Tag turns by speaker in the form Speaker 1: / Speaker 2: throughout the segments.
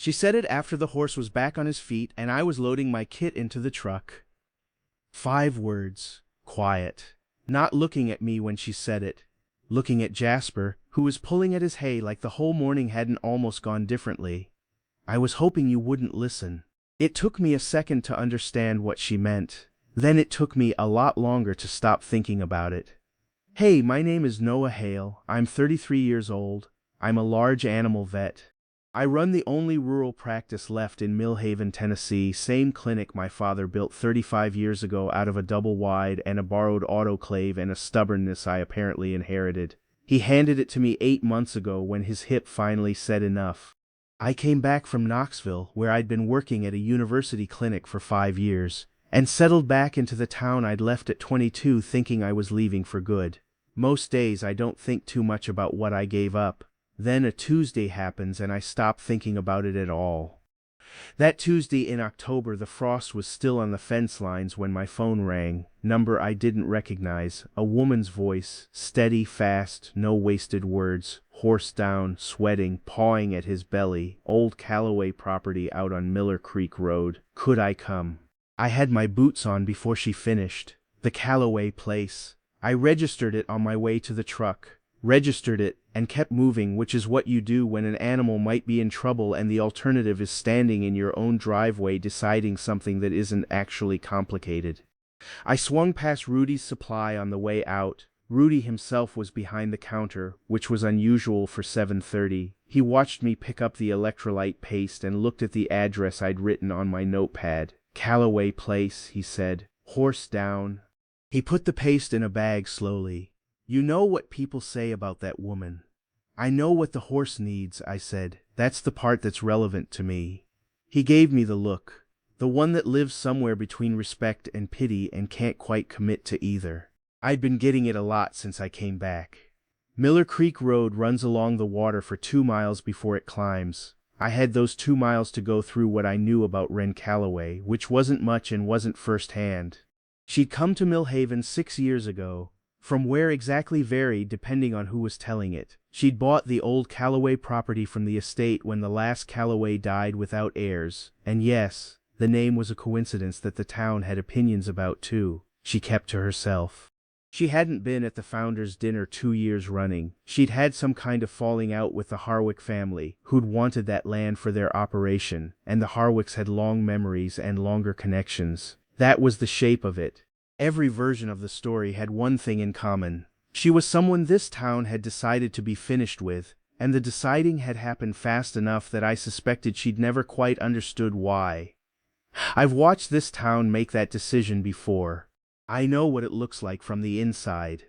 Speaker 1: She said it after the horse was back on his feet and I was loading my kit into the truck. 5 words. Quiet. Not looking at me when she said it. Looking at Jasper, who was pulling at his hay like the whole morning hadn't almost gone differently. I was hoping you wouldn't listen. It took me a second to understand what she meant. Then it took me a lot longer to stop thinking about it. Hey, my name is Noah Hale. I'm 33 years old. I'm a large animal vet. I run the only rural practice left in Millhaven, Tennessee, same clinic my father built 35 years ago out of a double-wide and a borrowed autoclave and a stubbornness I apparently inherited. He handed it to me 8 months ago when his hip finally said enough. I came back from Knoxville, where I'd been working at a university clinic for 5 years, and settled back into the town I'd left at 22 thinking I was leaving for good. Most days I don't think too much about what I gave up. Then a Tuesday happens and I stop thinking about it at all. That Tuesday in October, the frost was still on the fence lines when my phone rang. Number I didn't recognize, a woman's voice, steady, fast, no wasted words, horse down, sweating, pawing at his belly, old Calloway property out on Miller Creek Road. Could I come? I had my boots on before she finished. The Calloway place. I registered it on my way to the truck. Registered it, and kept moving, which is what you do when an animal might be in trouble and the alternative is standing in your own driveway deciding something that isn't actually complicated. I swung past Rudy's Supply on the way out. Rudy himself was behind the counter, which was unusual for 7:30. He watched me pick up the electrolyte paste and looked at the address I'd written on my notepad. Calloway Place, he said. Horse down. He put the paste in a bag slowly. You know what people say about that woman. I know what the horse needs, I said. That's the part that's relevant to me. He gave me the look. The one that lives somewhere between respect and pity and can't quite commit to either. I'd been getting it a lot since I came back. Miller Creek Road runs along the water for 2 miles before it climbs. I had those 2 miles to go through what I knew about Wren Calloway, which wasn't much and wasn't first-hand. She'd come to Millhaven 6 years ago. From where exactly varied depending on who was telling it. She'd bought the old Calloway property from the estate when the last Calloway died without heirs, and yes, the name was a coincidence that the town had opinions about too. She kept to herself. She hadn't been at the founders' dinner 2 years running. She'd had some kind of falling out with the Harwick family, who'd wanted that land for their operation, and the Harwicks had long memories and longer connections. That was the shape of it. Every version of the story had one thing in common. She was someone this town had decided to be finished with, and the deciding had happened fast enough that I suspected she'd never quite understood why. I've watched this town make that decision before. I know what it looks like from the inside.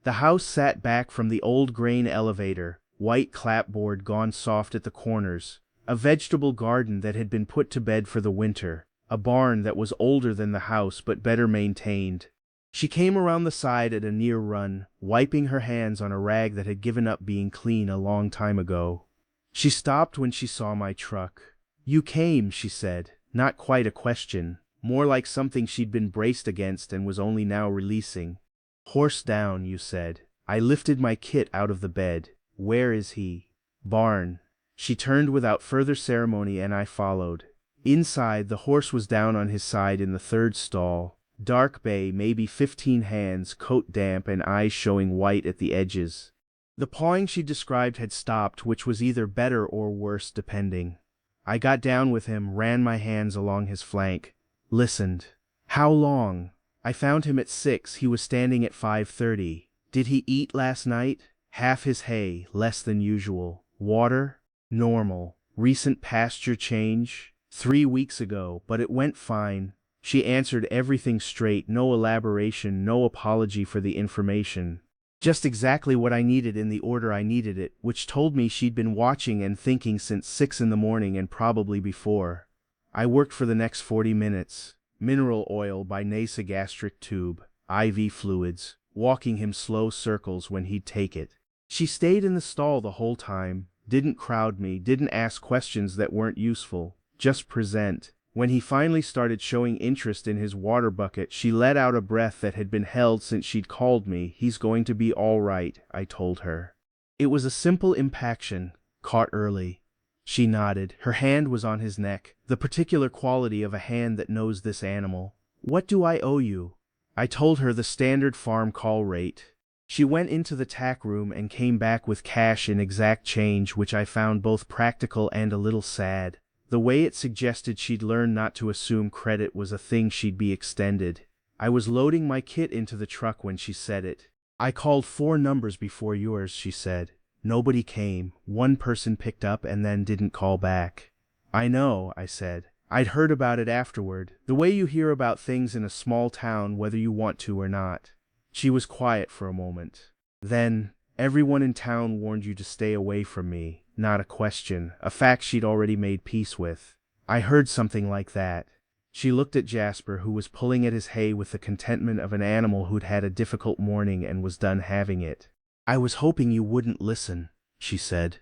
Speaker 1: The house sat back from the old grain elevator, white clapboard gone soft at the corners, a vegetable garden that had been put to bed for the winter. A barn that was older than the house but better maintained. She came around the side at a near run, wiping her hands on a rag that had given up being clean a long time ago. She stopped when she saw my truck. You came, she said, not quite a question, more like something she'd been braced against and was only now releasing. Horse down, you said. I lifted my kit out of the bed. Where is he? Barn. She turned without further ceremony and I followed. Inside, the horse was down on his side in the 3rd stall. Dark bay, maybe 15 hands, coat damp and eyes showing white at the edges. The pawing she described had stopped, which was either better or worse depending. I got down with him, ran my hands along his flank. Listened. How long? I found him at 6, he was standing at 5:30. Did he eat last night? Half his hay, less than usual. Water? Normal. Recent pasture change? 3 weeks ago, but it went fine. She answered everything straight, no elaboration, no apology for the information. Just exactly what I needed in the order I needed it, which told me she'd been watching and thinking since 6 in the morning and probably before. I worked for the next 40 minutes. Mineral oil by nasogastric tube, IV fluids, walking him slow circles when he'd take it. She stayed in the stall the whole time, didn't crowd me, didn't ask questions that weren't useful. Just present. When he finally started showing interest in his water bucket, she let out a breath that had been held since she'd called me. He's going to be all right, I told her. It was a simple impaction, caught early. She nodded. Her hand was on his neck, the particular quality of a hand that knows this animal. What do I owe you? I told her the standard farm call rate. She went into the tack room and came back with cash in exact change, which I found both practical and a little sad. The way it suggested she'd learn not to assume credit was a thing she'd be extended. I was loading my kit into the truck when she said it. I called 4 numbers before yours, she said. Nobody came. One person picked up and then didn't call back. I know, I said. I'd heard about it afterward, the way you hear about things in a small town whether you want to or not. She was quiet for a moment. Then, everyone in town warned you to stay away from me. Not a question, a fact she'd already made peace with. I heard something like that. She looked at Jasper, who was pulling at his hay with the contentment of an animal who'd had a difficult morning and was done having it. I was hoping you wouldn't listen, she said.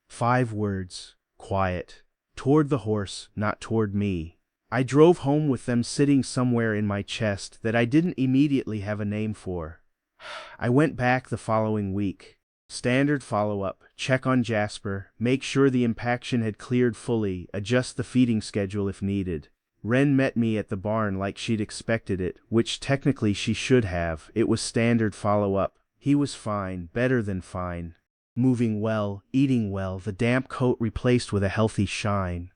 Speaker 1: 5 words, quiet. Toward the horse, not toward me. I drove home with them sitting somewhere in my chest that I didn't immediately have a name for. I went back the following week. Standard follow-up, check on Jasper, make sure the impaction had cleared fully, adjust the feeding schedule if needed. Wren met me at the barn like she'd expected it, which technically she should have. It was standard follow-up. He was fine, better than fine. Moving well, eating well, the damp coat replaced with a healthy shine.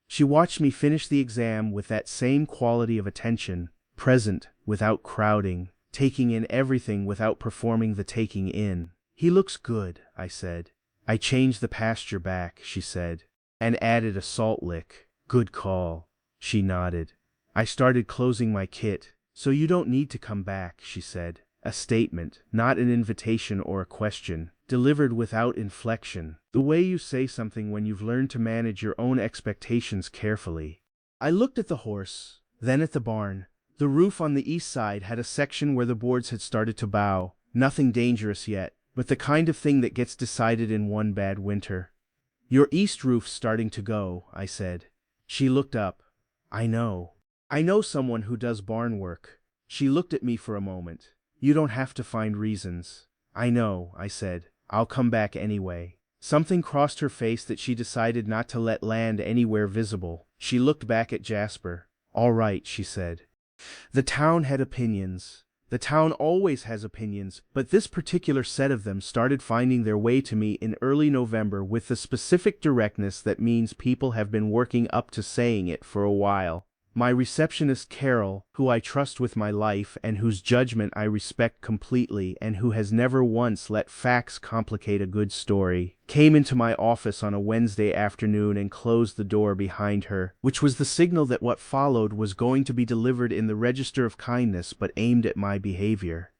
Speaker 1: She watched me finish the exam with that same quality of attention, present, without crowding, taking in everything without performing the taking in. He looks good, I said. I changed the pasture back, she said, and added a salt lick. Good call. She nodded. I started closing my kit. So you don't need to come back, she said. A statement, not an invitation or a question, delivered without inflection. The way you say something when you've learned to manage your own expectations carefully. I looked at the horse, then at the barn. The roof on the east side had a section where the boards had started to bow. Nothing dangerous yet, but the kind of thing that gets decided in one bad winter. Your east roof's starting to go, I said. She looked up. I know. I know someone who does barn work. She looked at me for a moment. You don't have to find reasons. I know, I said. I'll come back anyway. Something crossed her face that she decided not to let land anywhere visible. She looked back at Jasper. All right, she said. The town had opinions. The town always has opinions, but this particular set of them started finding their way to me in early November with the specific directness that means people have been working up to saying it for a while. My receptionist Carol, who I trust with my life and whose judgment I respect completely and who has never once let facts complicate a good story, came into my office on a Wednesday afternoon and closed the door behind her, which was the signal that what followed was going to be delivered in the register of kindness but aimed at my behavior.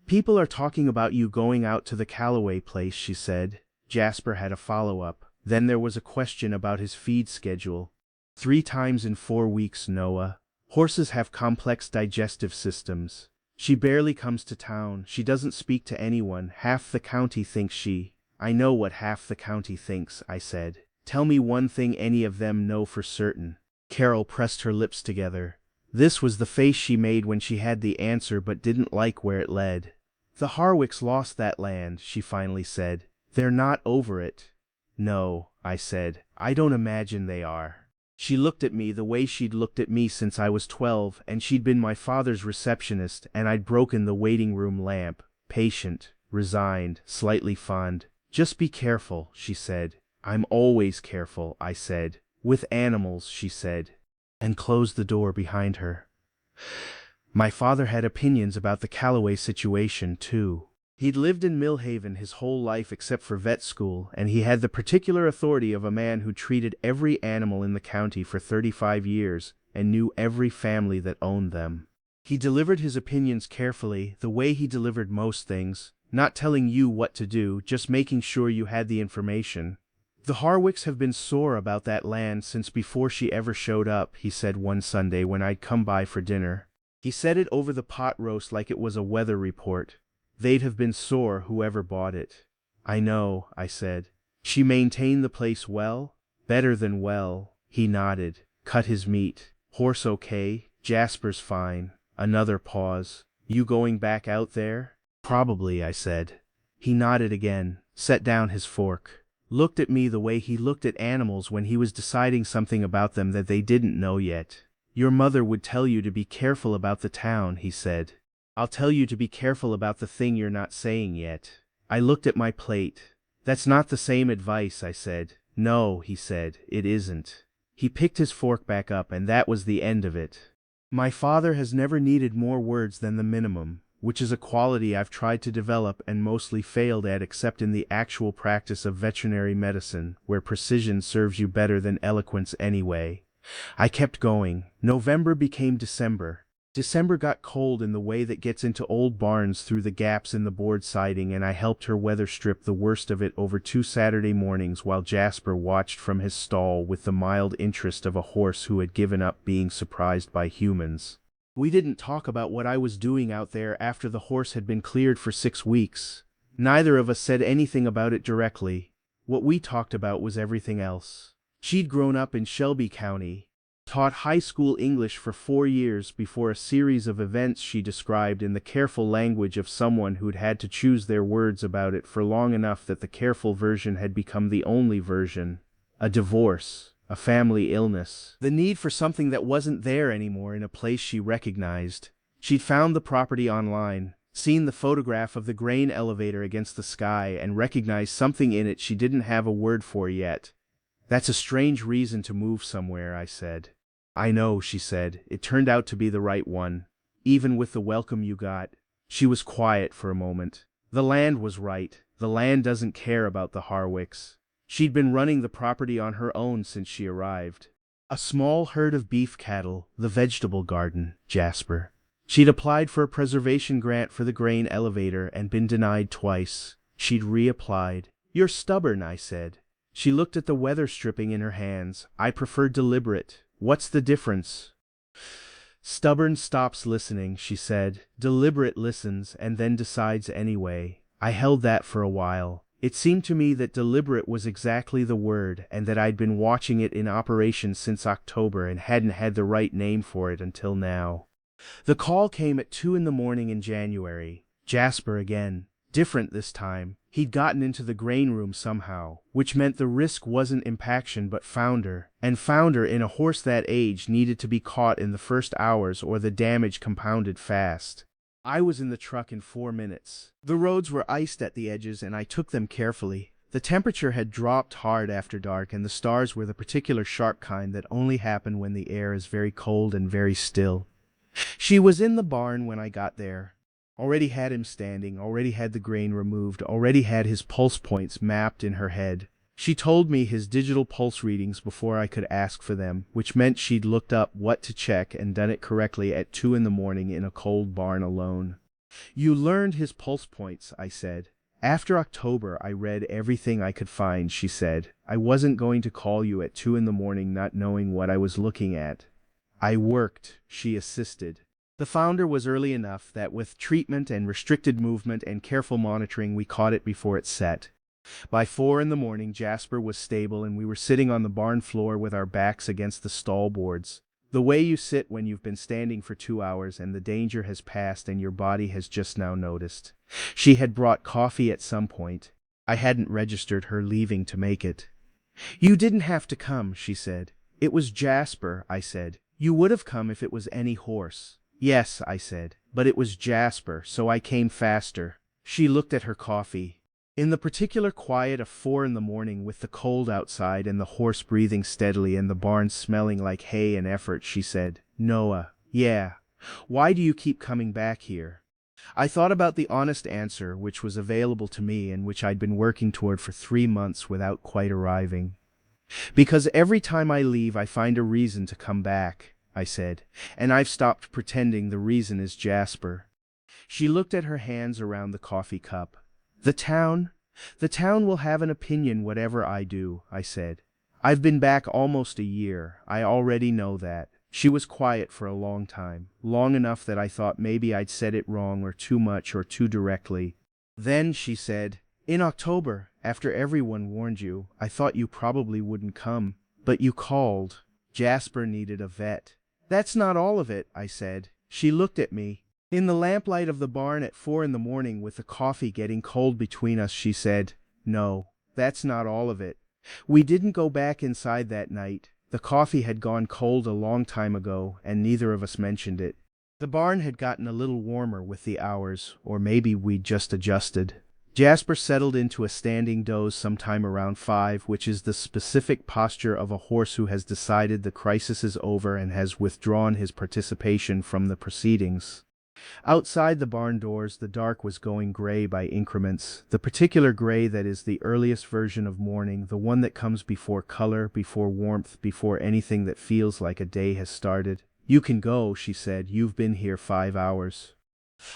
Speaker 1: People are talking about you going out to the Calloway place, she said. Jasper had a follow-up. Then there was a question about his feed schedule. 3 times in 4 weeks, Noah. Horses have complex digestive systems. She barely comes to town. She doesn't speak to anyone. Half the county thinks she. I know what half the county thinks, I said. Tell me one thing any of them know for certain. Carol pressed her lips together. This was the face she made when she had the answer but didn't like where it led. The Harwicks lost that land, she finally said. They're not over it. No, I said. I don't imagine they are. She looked at me the way she'd looked at me since I was 12, and she'd been my father's receptionist, and I'd broken the waiting room lamp. Patient, resigned, slightly fond. Just be careful, she said. I'm always careful, I said. With animals, she said, and closed the door behind her. My father had opinions about the Calloway situation, too. He'd lived in Millhaven his whole life except for vet school, and he had the particular authority of a man who treated every animal in the county for 35 years and knew every family that owned them. He delivered his opinions carefully, the way he delivered most things, not telling you what to do, just making sure you had the information. The Harwicks have been sore about that land since before she ever showed up, he said one Sunday when I'd come by for dinner. He said it over the pot roast like it was a weather report. They'd have been sore whoever bought it. I know, I said. She maintained the place well? Better than well. He nodded. Cut his meat. Horse okay? Jasper's fine. Another pause. You going back out there? Probably, I said. He nodded again, set down his fork. looked at me the way he looked at animals when he was deciding something about them that they didn't know yet. Your mother would tell you to be careful about the town, he said. I'll tell you to be careful about the thing you're not saying yet. I looked at my plate. That's not the same advice, I said. No, he said, it isn't. He picked his fork back up, and that was the end of it. My father has never needed more words than the minimum, which is a quality I've tried to develop and mostly failed at except in the actual practice of veterinary medicine, where precision serves you better than eloquence anyway. I kept going. November became December. December got cold in the way that gets into old barns through the gaps in the board siding, and I helped her weather strip the worst of it over 2 Saturday mornings while Jasper watched from his stall with the mild interest of a horse who had given up being surprised by humans. We didn't talk about what I was doing out there after the horse had been cleared for 6 weeks. Neither of us said anything about it directly. What we talked about was everything else. She'd grown up in Shelby County, taught high school English for 4 years before a series of events she described in the careful language of someone who'd had to choose their words about it for long enough that the careful version had become the only version. A divorce, a family illness, the need for something that wasn't there anymore in a place she recognized. She'd found the property online, seen the photograph of the grain elevator against the sky, and recognized something in it she didn't have a word for yet. That's a strange reason to move somewhere, I said. I know, she said. It turned out to be the right one. Even with the welcome you got. She was quiet for a moment. The land was right. The land doesn't care about the Harwicks. She'd been running the property on her own since she arrived. A small herd of beef cattle, the vegetable garden, Jasper. She'd applied for a preservation grant for the grain elevator and been denied twice. She'd reapplied. You're stubborn, I said. She looked at the weather stripping in her hands. I prefer deliberate. What's the difference? Stubborn stops listening, she said. Deliberate listens and then decides anyway. I held that for a while. It seemed to me that deliberate was exactly the word, and that I'd been watching it in operation since October and hadn't had the right name for it until now. The call came at 2 in the morning in January. Jasper again. Different this time. He'd gotten into the grain room somehow, which meant the risk wasn't impaction but founder, and founder in a horse that age needed to be caught in the first hours or the damage compounded fast. I was in the truck in 4 minutes. The roads were iced at the edges and I took them carefully. The temperature had dropped hard after dark and the stars were the particular sharp kind that only happen when the air is very cold and very still. She was in the barn when I got there. Already had him standing, already had the grain removed, already had his pulse points mapped in her head. She told me his digital pulse readings before I could ask for them, which meant she'd looked up what to check and done it correctly at 2 in the morning in a cold barn alone. You learned his pulse points, I said. After October, I read everything I could find, she said. I wasn't going to call you at 2 in the morning not knowing what I was looking at. I worked, she assisted. The founder was early enough that with treatment and restricted movement and careful monitoring we caught it before it set. By 4 in the morning Jasper was stable and we were sitting on the barn floor with our backs against the stall boards. The way you sit when you've been standing for 2 hours and the danger has passed and your body has just now noticed. She had brought coffee at some point. I hadn't registered her leaving to make it. You didn't have to come, she said. It was Jasper, I said. You would have come if it was any horse. Yes, I said, but it was Jasper, so I came faster. She looked at her coffee. In the particular quiet of 4 in the morning with the cold outside and the horse breathing steadily and the barn smelling like hay and effort, she said, Noah, yeah. Why do you keep coming back here? I thought about the honest answer which was available to me and which I'd been working toward for 3 months without quite arriving. Because every time I leave I find a reason to come back, I said, and I've stopped pretending the reason is Jasper. She looked at her hands around the coffee cup. The town will have an opinion whatever I do, I said. I've been back almost a year. I already know that. She was quiet for a long time, long enough that I thought maybe I'd said it wrong or too much or too directly. Then she said, in October, after everyone warned you, I thought you probably wouldn't come, but you called. Jasper needed a vet. That's not all of it, I said. She looked at me. In the lamplight of the barn at 4 in the morning with the coffee getting cold between us, she said, No, That's not all of it. We didn't go back inside that night. The coffee had gone cold a long time ago, and neither of us mentioned it. The barn had gotten a little warmer with the hours, or maybe we'd just adjusted. Jasper settled into a standing doze sometime around 5, which is the specific posture of a horse who has decided the crisis is over and has withdrawn his participation from the proceedings. Outside the barn doors, the dark was going gray by increments, the particular gray that is the earliest version of morning, the one that comes before color, before warmth, before anything that feels like a day has started. "You can go," she said. "You've been here 5 hours."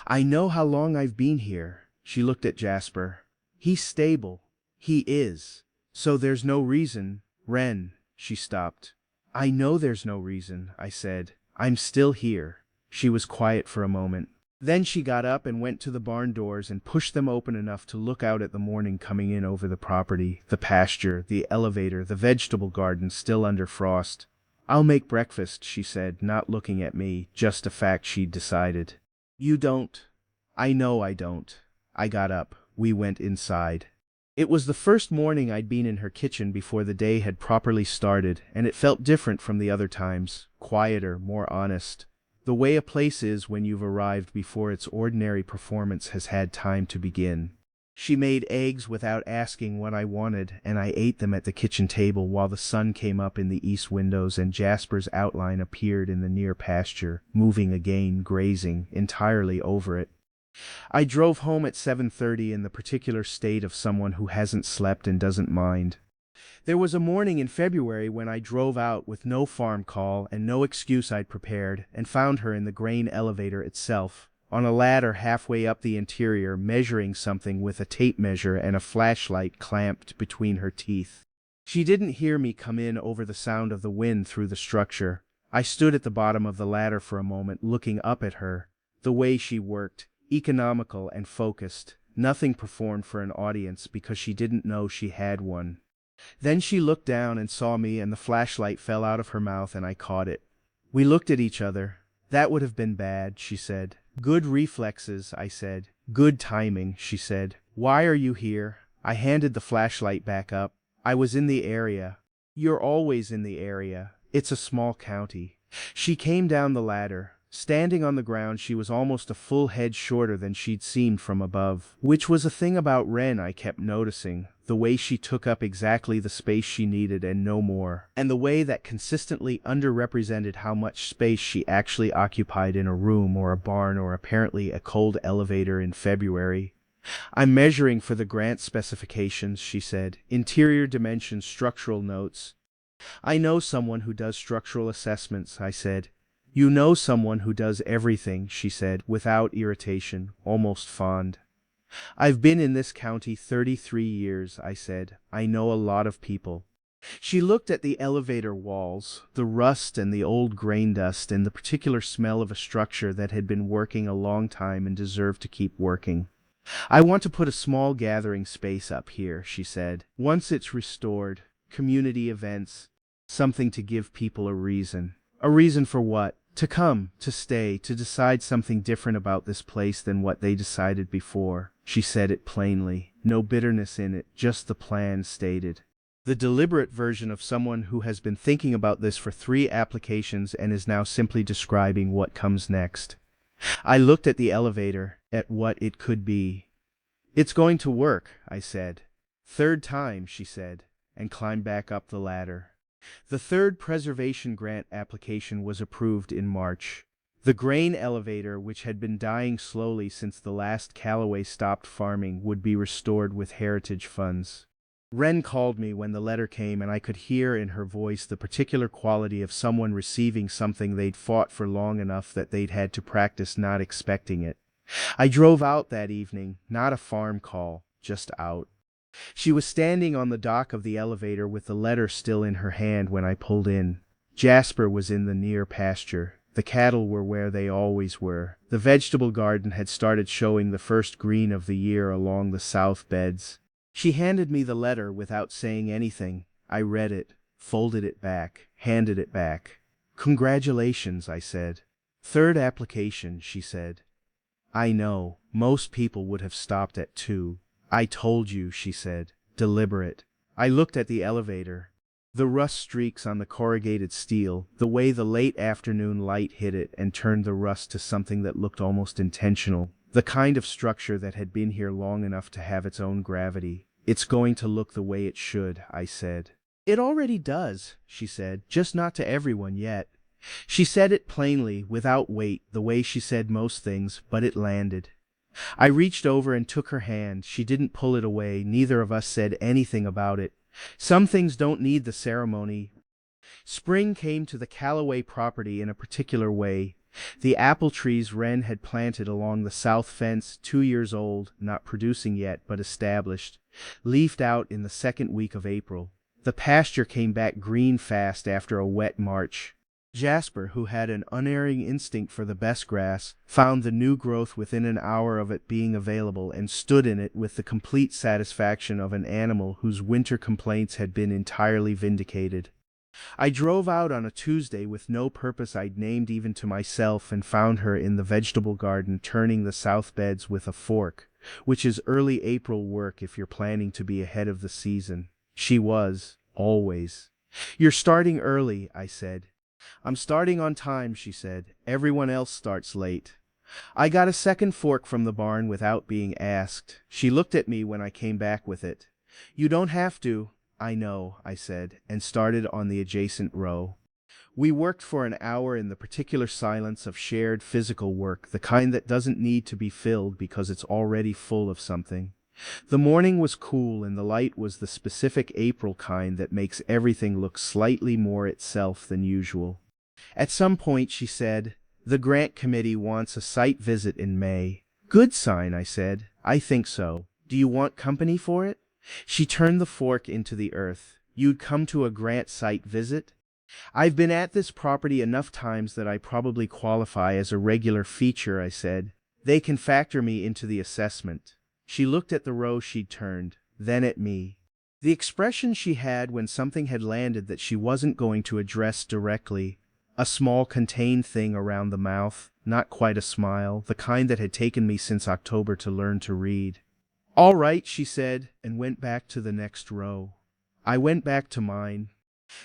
Speaker 1: "I know how long I've been here." She looked at Jasper. "He's stable. He is. So there's no reason, Wren." She stopped. "I know there's no reason," I said. "I'm still here." She was quiet for a moment. Then she got up and went to the barn doors and pushed them open enough to look out at the morning coming in over the property, the pasture, the elevator, the vegetable garden still under frost. "I'll make breakfast," she said, not looking at me, just a fact she'd decided. "You don't." "I know I don't." I got up. We went inside. It was the first morning I'd been in her kitchen before the day had properly started, and it felt different from the other times, quieter, more honest. The way a place is when you've arrived before its ordinary performance has had time to begin. She made eggs without asking what I wanted, and I ate them at the kitchen table while the sun came up in the east windows and Jasper's outline appeared in the near pasture, moving again, grazing, entirely over it. I drove home at 7:30 in the particular state of someone who hasn't slept and doesn't mind. There was a morning in February when I drove out with no farm call and no excuse I'd prepared, and found her in the grain elevator itself, on a ladder halfway up the interior, measuring something with a tape measure and a flashlight clamped between her teeth. She didn't hear me come in over the sound of the wind through the structure. I stood at the bottom of the ladder for a moment, looking up at her. The way she worked, economical and focused, nothing performed for an audience because she didn't know she had one. Then she looked down and saw me, and the flashlight fell out of her mouth and I caught it. We looked at each other. "That would have been bad," she said. "Good reflexes," I said. "Good timing," she said. "Why are you here?" I handed the flashlight back up. "I was in the area." "You're always in the area. It's a small county." She came down the ladder. Standing on the ground, she was almost a full head shorter than she'd seemed from above, which was a thing about Wren I kept noticing, the way she took up exactly the space she needed and no more, and the way that consistently underrepresented how much space she actually occupied in a room or a barn or apparently a cold elevator in February. "I'm measuring for the grant specifications," she said. "Interior dimensions, structural notes." "I know someone who does structural assessments," I said. "You know someone who does everything," she said, without irritation, almost fond. "I've been in this county 33 years," I said. "I know a lot of people." She looked at the elevator walls, the rust and the old grain dust and the particular smell of a structure that had been working a long time and deserved to keep working. "I want to put a small gathering space up here," she said. "Once it's restored, community events, something to give people a reason." "A reason for what?" "To come, to stay, to decide something different about this place than what they decided before." She said it plainly, no bitterness in it, just the plan stated. The deliberate version of someone who has been thinking about this for 3 applications and is now simply describing what comes next. I looked at the elevator, at what it could be. "It's going to work," I said. "3rd time," she said, and climbed back up the ladder. The 3rd preservation grant application was approved in March. The grain elevator, which had been dying slowly since the last Calloway stopped farming, would be restored with heritage funds. Wren called me when the letter came, and I could hear in her voice the particular quality of someone receiving something they'd fought for long enough that they'd had to practice not expecting it. I drove out that evening, not a farm call, just out. She was standing on the dock of the elevator with the letter still in her hand when I pulled in. Jasper was in the near pasture. The cattle were where they always were. The vegetable garden had started showing the first green of the year along the south beds. She handed me the letter without saying anything. I read it, folded it back, handed it back. "Congratulations," I said. "3rd application," she said. "I know. Most people would have stopped at 2. "I told you," she said. deliberate. I looked at the elevator. The rust streaks on the corrugated steel, the way the late afternoon light hit it and turned the rust to something that looked almost intentional. The kind of structure that had been here long enough to have its own gravity. It's going to look the way it should, I said. It already does, she said, just not to everyone yet. She said it plainly, without weight, the way she said most things, but it landed. I reached over and took her hand. She didn't pull it away. Neither of us said anything about it. Some things don't need the ceremony. Spring came to the Calloway property in a particular way. The apple trees Wren had planted along the south fence, 2 years old, not producing yet, but established, leafed out in the second week of April. The pasture came back green fast after a wet March. Jasper, who had an unerring instinct for the best grass, found the new growth within an hour of it being available and stood in it with the complete satisfaction of an animal whose winter complaints had been entirely vindicated. I drove out on a Tuesday with no purpose I'd named even to myself and found her in the vegetable garden turning the south beds with a fork, which is early April work if you're planning to be ahead of the season. She was, always. You're starting early, I said. I'm starting on time, she said. Everyone else starts late. I got a second fork from the barn without being asked. She looked at me when I came back with it. You don't have to. I know, I said, and started on the adjacent row. We worked for an hour in the particular silence of shared physical work, the kind that doesn't need to be filled because it's already full of something. The morning was cool and the light was the specific April kind that makes everything look slightly more itself than usual. At some point, she said, the grant committee wants a site visit in May. Good sign, I said. I think so. Do you want company for it? She turned the fork into the earth. You'd come to a grant site visit? I've been at this property enough times that I probably qualify as a regular feature, I said. They can factor me into the assessment. She looked at the row she'd turned, then at me. The expression she had when something had landed that she wasn't going to address directly, a small contained thing around the mouth, not quite a smile, the kind that had taken me since October to learn to read. All right, she said, and went back to the next row. I went back to mine.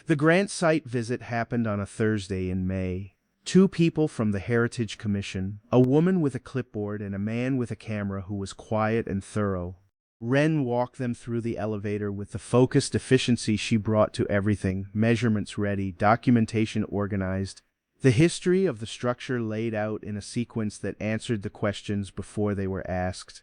Speaker 1: The grant site visit happened on a Thursday in May. 2 people from the Heritage Commission, a woman with a clipboard and a man with a camera who was quiet and thorough. Wren walked them through the elevator with the focused efficiency she brought to everything, measurements ready, documentation organized, the history of the structure laid out in a sequence that answered the questions before they were asked.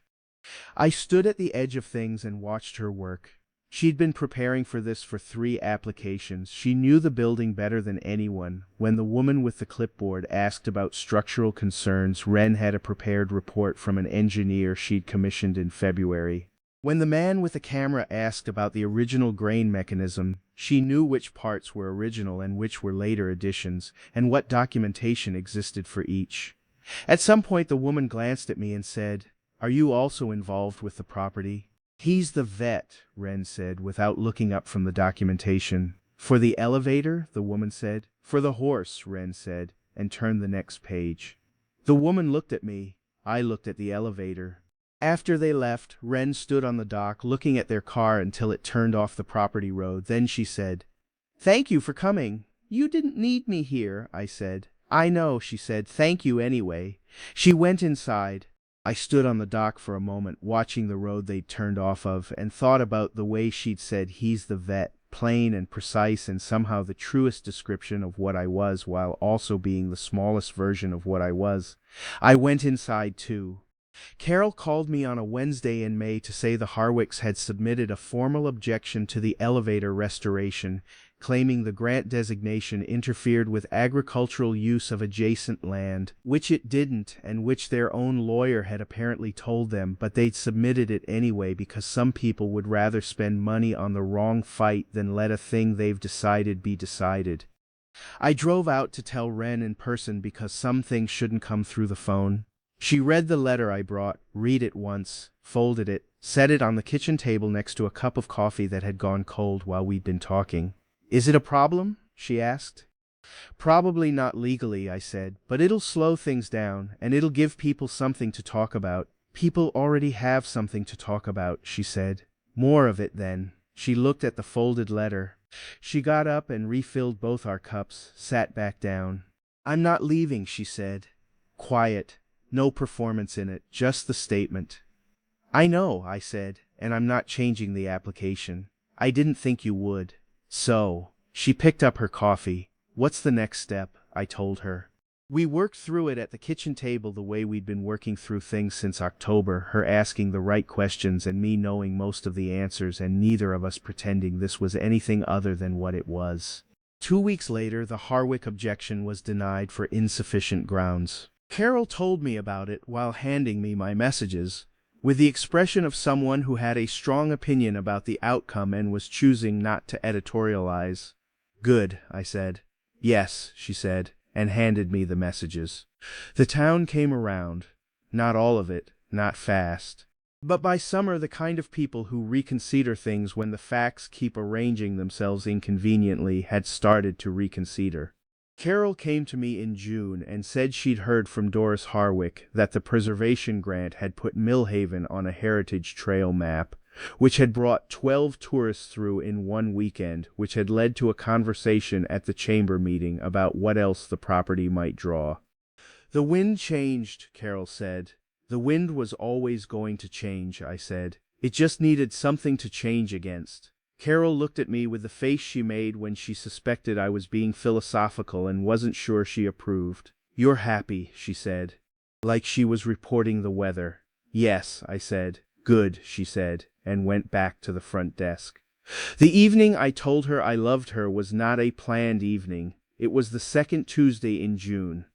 Speaker 1: I stood at the edge of things and watched her work. She'd been preparing for this for 3 applications. She knew the building better than anyone. When the woman with the clipboard asked about structural concerns, Wren had a prepared report from an engineer she'd commissioned in February. When the man with the camera asked about the original grain mechanism, she knew which parts were original and which were later additions, and what documentation existed for each. At some point the woman glanced at me and said, "Are you also involved with the property?" "He's the vet," Wren said, without looking up from the documentation. "For the elevator?" the woman said. "For the horse," Wren said, and turned the next page. The woman looked at me. I looked at the elevator. After they left, Wren stood on the dock looking at their car until it turned off the property road. Then she said, "Thank you for coming." "You didn't need me here," I said. "I know," she said. "Thank you anyway." She went inside. I stood on the dock for a moment, watching the road they'd turned off of, and thought about the way she'd said he's the vet, plain and precise and somehow the truest description of what I was while also being the smallest version of what I was. I went inside too. Carol called me on a Wednesday in May to say the Harwicks had submitted a formal objection to the elevator restoration, claiming the grant designation interfered with agricultural use of adjacent land, which it didn't and which their own lawyer had apparently told them, but they'd submitted it anyway because some people would rather spend money on the wrong fight than let a thing they've decided be decided. I drove out to tell Wren in person because some things shouldn't come through the phone. She read the letter I brought, read it once, folded it, set it on the kitchen table next to a cup of coffee that had gone cold while we'd been talking. "Is it a problem?" she asked. "Probably not legally," I said, "but it'll slow things down, and it'll give people something to talk about." "People already have something to talk about," she said. More of it then. She looked at the folded letter. She got up and refilled both our cups, sat back down. I'm not leaving, she said. Quiet. No performance in it, just the statement. I know, I said, and I'm not changing the application. I didn't think you would. So, she picked up her coffee. What's the next step? I told her. We worked through it at the kitchen table the way we'd been working through things since October, her asking the right questions and me knowing most of the answers and neither of us pretending this was anything other than what it was. 2 weeks later, the Harwick objection was denied for insufficient grounds. Carol told me about it while handing me my messages, with the expression of someone who had a strong opinion about the outcome and was choosing not to editorialize. Good, I said. Yes, she said, and handed me the messages. The town came around. Not all of it, not fast. But by summer, the kind of people who reconsider things when the facts keep arranging themselves inconveniently had started to reconsider. Carol came to me in June and said she'd heard from Doris Harwick that the preservation grant had put Millhaven on a heritage trail map, which had brought 12 tourists through in one weekend, which had led to a conversation at the chamber meeting about what else the property might draw. The wind changed, Carol said. The wind was always going to change, I said. It just needed something to change against. Carol looked at me with the face she made when she suspected I was being philosophical and wasn't sure she approved. You're happy, she said, like she was reporting the weather. Yes, I said. Good, she said, and went back to the front desk. The evening I told her I loved her was not a planned evening. It was the second Tuesday in June.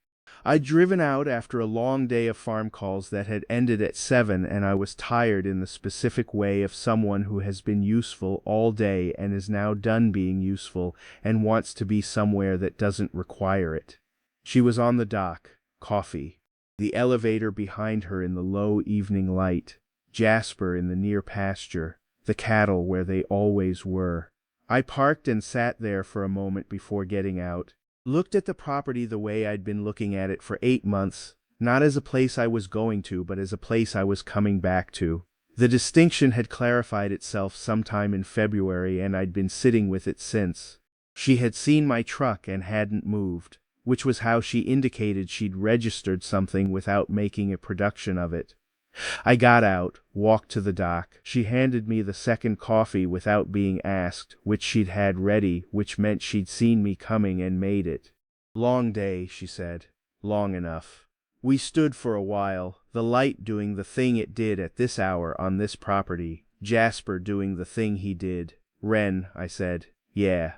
Speaker 1: I'd driven out after a long day of farm calls that had ended at 7, and I was tired in the specific way of someone who has been useful all day and is now done being useful and wants to be somewhere that doesn't require it. She was on the dock, coffee, the elevator behind her in the low evening light, Jasper in the near pasture, the cattle where they always were. I parked and sat there for a moment before getting out. Looked at the property the way I'd been looking at it for 8 months, not as a place I was going to, but as a place I was coming back to. The distinction had clarified itself sometime in February, and I'd been sitting with it since. She had seen my truck and hadn't moved, which was how she indicated she'd registered something without making a production of it. I got out, walked to the dock. She handed me the second coffee without being asked, which she'd had ready, which meant she'd seen me coming and made it. Long day, she said. Long enough. We stood for a while, the light doing the thing it did at this hour on this property, Jasper doing the thing he did. Wren, I said. Yeah.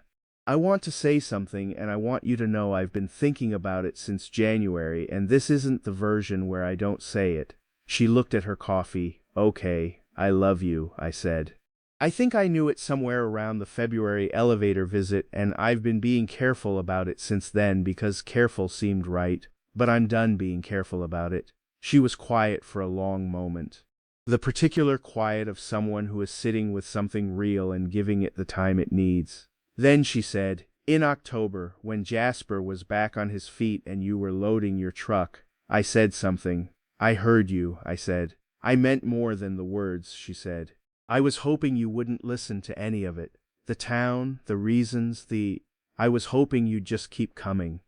Speaker 1: I want to say something, and I want you to know I've been thinking about it since January, and this isn't the version where I don't say it. She looked at her coffee. Okay, I love you, I said. I think I knew it somewhere around the February elevator visit, and I've been being careful about it since then because careful seemed right, but I'm done being careful about it. She was quiet for a long moment. The particular quiet of someone who is sitting with something real and giving it the time it needs. Then she said, in October, when Jasper was back on his feet and you were loading your truck, I said something. I heard you, I said. I meant more than the words, she said. I was hoping you wouldn't listen to any of it. The town, the reasons, I was hoping you'd just keep coming.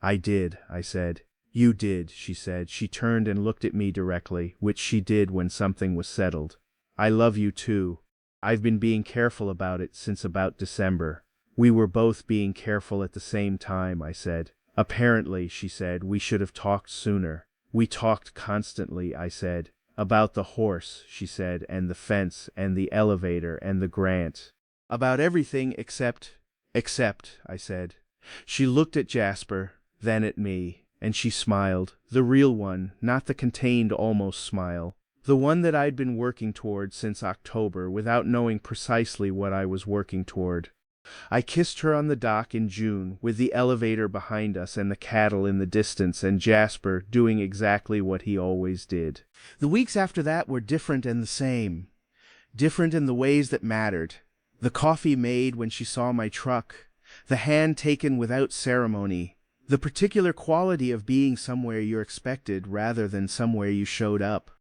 Speaker 1: I did, I said. You did, she said. She turned and looked at me directly, which she did when something was settled. I love you too. I've been being careful about it since about December. We were both being careful at the same time, I said. Apparently, she said, we should have talked sooner. We talked constantly, I said. About the horse, she said, and the fence, and the elevator, and the grant. About everything except, I said. She looked at Jasper, then at me, and she smiled. The real one, not the contained almost smile. The one that I'd been working toward since October without knowing precisely what I was working toward. I kissed her on the dock in June, with the elevator behind us and the cattle in the distance and Jasper doing exactly what he always did. The weeks after that were different and the same. Different in the ways that mattered. The coffee made when she saw my truck. The hand taken without ceremony. The particular quality of being somewhere you're expected rather than somewhere you showed up.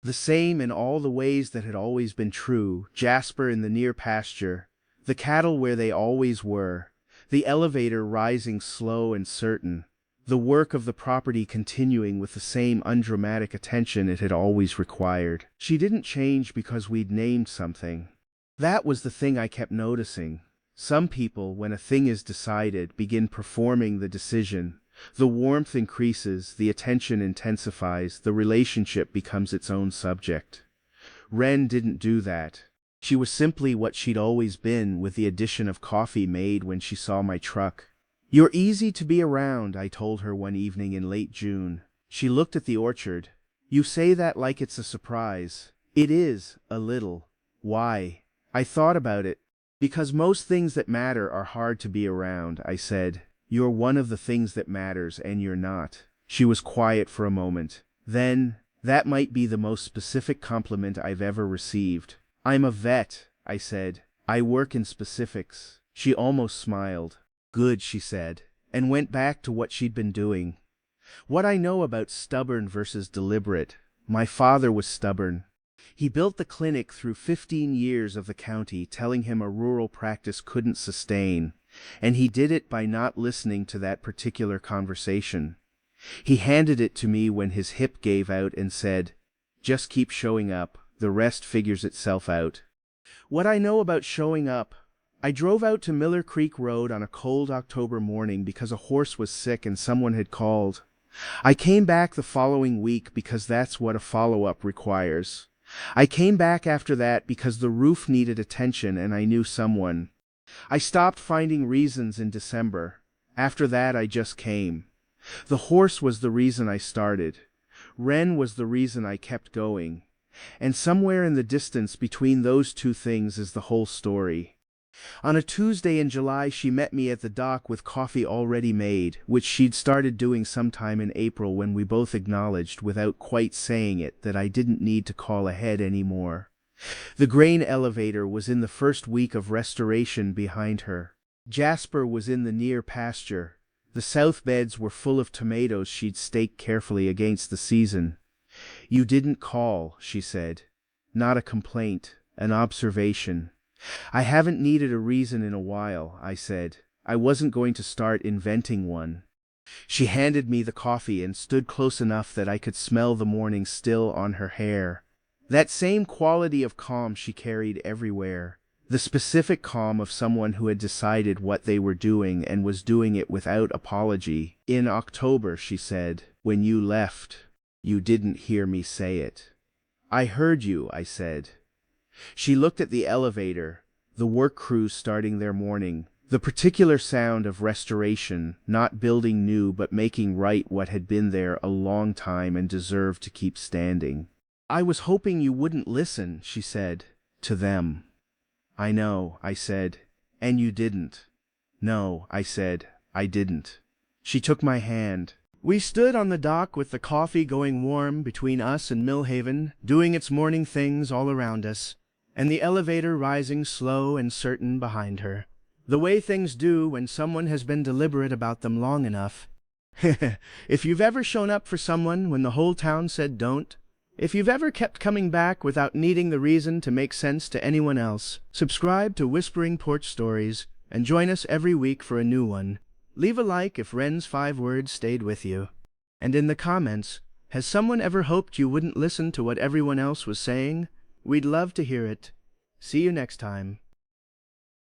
Speaker 1: The same in all the ways that had always been true: Jasper in the near pasture, the cattle where they always were, the elevator rising slow and certain, the work of the property continuing with the same undramatic attention it had always required. She didn't change because we'd named something. That was the thing I kept noticing. Some people, when a thing is decided, begin performing the decision. The warmth increases, the attention intensifies, the relationship becomes its own subject. Wren didn't do that. She was simply what she'd always been, with the addition of coffee made when she saw my truck. "You're easy to be around," I told her one evening in late June. She looked at the orchard. "You say that like it's a surprise." "It is, a little." "Why?" I thought about it. "Because most things that matter are hard to be around," I said. "You're one of the things that matters, and you're not." She was quiet for a moment. Then, "That might be the most specific compliment I've ever received." "I'm a vet," I said. "I work in specifics." She almost smiled. "Good," she said, and went back to what she'd been doing. What I know about stubborn versus deliberate. My father was stubborn. He built the clinic through 15 years of the county telling him a rural practice couldn't sustain, and he did it by not listening to that particular conversation. He handed it to me when his hip gave out and said, "Just keep showing up, the rest figures itself out." What I know about showing up: I drove out to Miller Creek Road on a cold October morning because a horse was sick and someone had called. I came back the following week because that's what a follow-up requires. I came back after that because the roof needed attention and I knew someone. I stopped finding reasons in December. After that I just came. The horse was the reason I started. Wren was the reason I kept going. And somewhere in the distance between those two things is the whole story. On a Tuesday in July she met me at the dock with coffee already made, which she'd started doing sometime in April, when we both acknowledged, without quite saying it, that I didn't need to call ahead anymore. The grain elevator was in the first week of restoration behind her. Jasper was in the near pasture. The south beds were full of tomatoes she'd staked carefully against the season. "You didn't call," she said. "Not a complaint, an observation." "I haven't needed a reason in a while," I said. I wasn't going to start inventing one. She handed me the coffee and stood close enough that I could smell the morning still on her hair. That same quality of calm she carried everywhere. The specific calm of someone who had decided what they were doing and was doing it without apology. "In October," she said, "when you left, you didn't hear me say it." "I heard you," I said. She looked at the elevator, the work crews starting their morning, the particular sound of restoration, not building new but making right what had been there a long time and deserved to keep standing. "I was hoping you wouldn't listen," she said, "to them." "I know," I said, "and you didn't." "No," I said, "I didn't." She took my hand. We stood on the dock with the coffee going warm between us and Millhaven, doing its morning things all around us, and the elevator rising slow and certain behind her. The way things do when someone has been deliberate about them long enough. If you've ever shown up for someone when the whole town said don't, if you've ever kept coming back without needing the reason to make sense to anyone else, subscribe to Whispering Porch Stories and join us every week for a new one. Leave a like if Wren's 5 words stayed with you. And in the comments, has someone ever hoped you wouldn't listen to what everyone else was saying? We'd love to hear it. See you next time.